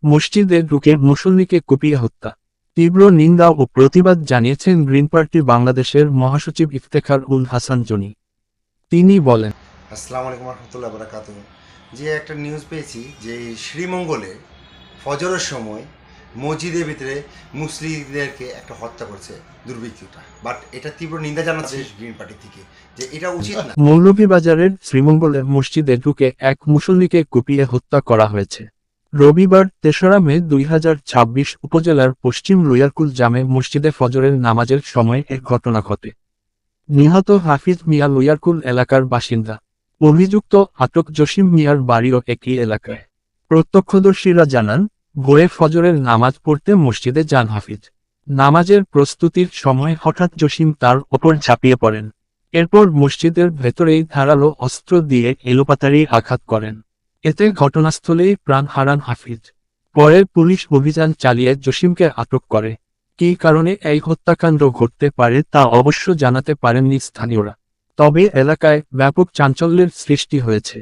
মসজিদে ঢুকে মুসল্লিকে কুপিয়ে হত্যা। তীব্র নিন্দা ও প্রতিবাদ জানিয়েছেন গ্রিন পার্টি বাংলাদেশের মহাসচিব ইফতেখার উল হাসান জনি। তিনি বলেন, আসসালামু আলাইকুম রহমতুল্লাহ বারাকাতুহু। যে একটা নিউজ পেয়েছি যে শ্রীমঙ্গলে ফজরের সময় মসজিদের ভিতরে মুসলিমদেরকে একটা হত্যা করেছে দুর্বৃত্তটা, বাট এটা তীব্র নিন্দা জানাচ্ছে গ্রিন পার্টি থেকে যে এটা উচিত না। মৌলভীবাজারের শ্রীমঙ্গলে মসজিদে ঢুকে এক মুসল্লিকে কুপিয়ে হত্যা করা হয়েছে। রবিবার ৩রা মে ২০২৬ উপজেলার পশ্চিম লুয়ারকুল জামে মসজিদে ফজরের নামাজের সময় এক ঘটনা ঘটে। নিহত হাফিজ মিয়া লুয়ারকুল এলাকার বাসিন্দা। অভিযুক্ত আটক জসিম মিয়ার বাড়িও একই এলাকায়। প্রত্যক্ষদর্শীরা জানান, ভোরে ফজরের নামাজ পড়তে মসজিদে যান হাফিজ। নামাজের প্রস্তুতির সময় হঠাৎ জসিম তার ওপর ঝাঁপিয়ে পড়েন। এরপর মসজিদের ভেতরেই ধারালো অস্ত্র দিয়ে এলোপাতাড়ি আঘাত করেন। এতে ঘটনাস্থলেই প্রাণ হারান হাফিজ। পরে পুলিশ অভিযান চালিয়ে জসিমকে আটক করে। কী কারণে এই হত্যাকাণ্ড ঘটতে পারে তা অবশ্য জানাতে পারেননি স্থানীয়রা। তবে এলাকায় ব্যাপক চাঞ্চল্যের সৃষ্টি হয়েছে।